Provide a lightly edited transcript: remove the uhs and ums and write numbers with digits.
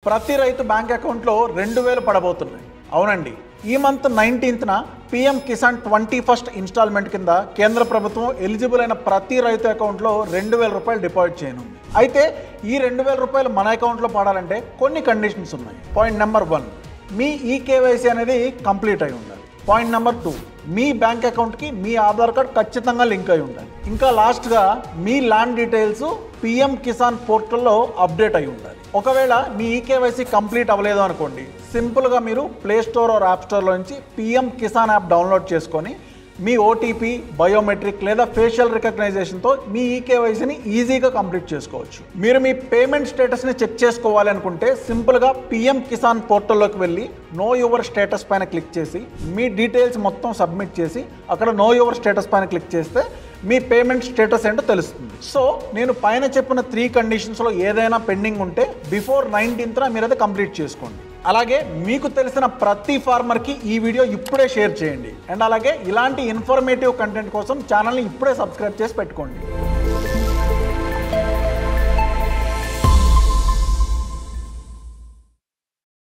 ప్రతి రైతు బ్యాంక్ అకౌంట్లో 2000 పడబోతున్నాయి. అవునండి, ఈ మంత్ 19న PM కిసాన్ 21st ఇన్స్టాల్మెంట్ కింద కేంద్ర ప్రభుత్వం ఎలిజిబుల్ అయిన ప్రతి రైతు అకౌంట్లో 2000 రూపాయలు డిపాజిట్ చేయనుంది. అయితే ఈ 2000 రూపాయలు మన అకౌంట్లో పడాలంటే కొన్ని కండిషన్స్ ఉన్నాయి. పాయింట్ నెంబర్ 1, మీ ఈకేవైసీ అనేది కంప్లీట్ అయి ఉండాలి. పాయింట్ నెంబర్ 2, మీ బ్యాంక్ అకౌంట్కి మీ ఆధార్ కార్డ్ ఖచ్చితంగా లింక్ అయి ఉండాలి. ఇంకా లాస్ట్గా మీ ల్యాండ్ డీటెయిల్స్ PM కిసాన్ పోర్టల్లో అప్డేట్ అయి ఉండాలి. ఒకవేళ మీ ఈకేవైసీ కంప్లీట్ అవ్వలేదు అనుకోండి, సింపుల్గా మీరు ప్లే స్టోర్ ఆర్ యాప్ స్టోర్లో నుంచి PM కిసాన్ యాప్ డౌన్లోడ్ చేసుకొని మీ ఓటీపీ, బయోమెట్రిక్ లేదా ఫేషియల్ రికగ్నైజేషన్తో మీ ఈకేవైసీని ఈజీగా కంప్లీట్ చేసుకోవచ్చు. మీరు మీ పేమెంట్ స్టేటస్ని చెక్ చేసుకోవాలి అనుకుంటే సింపుల్గా PM కిసాన్ పోర్టల్లోకి వెళ్ళి నో యువర్ స్టేటస్ పైన క్లిక్ చేసి మీ డీటెయిల్స్ మొత్తం సబ్మిట్ చేసి అక్కడ నో యువర్ స్టేటస్ పైన క్లిక్ చేస్తే మీ పేమెంట్ స్టేటస్ ఏంటో తెలుస్తుంది. సో నేను పైన చెప్పిన 3 కండిషన్స్లో ఏదైనా పెండింగ్ ఉంటే బిఫోర్ 19న మీరైతే కంప్లీట్ చేసుకోండి. అలాగే మీకు తెలిసిన ప్రతి ఫార్మర్కి ఈ వీడియో ఇప్పుడే షేర్ చేయండి. అండ్ అలాగే ఇలాంటి ఇన్ఫర్మేటివ్ కంటెంట్ కోసం ఛానల్ని ఇప్పుడే సబ్స్క్రైబ్ చేసి పెట్టుకోండి.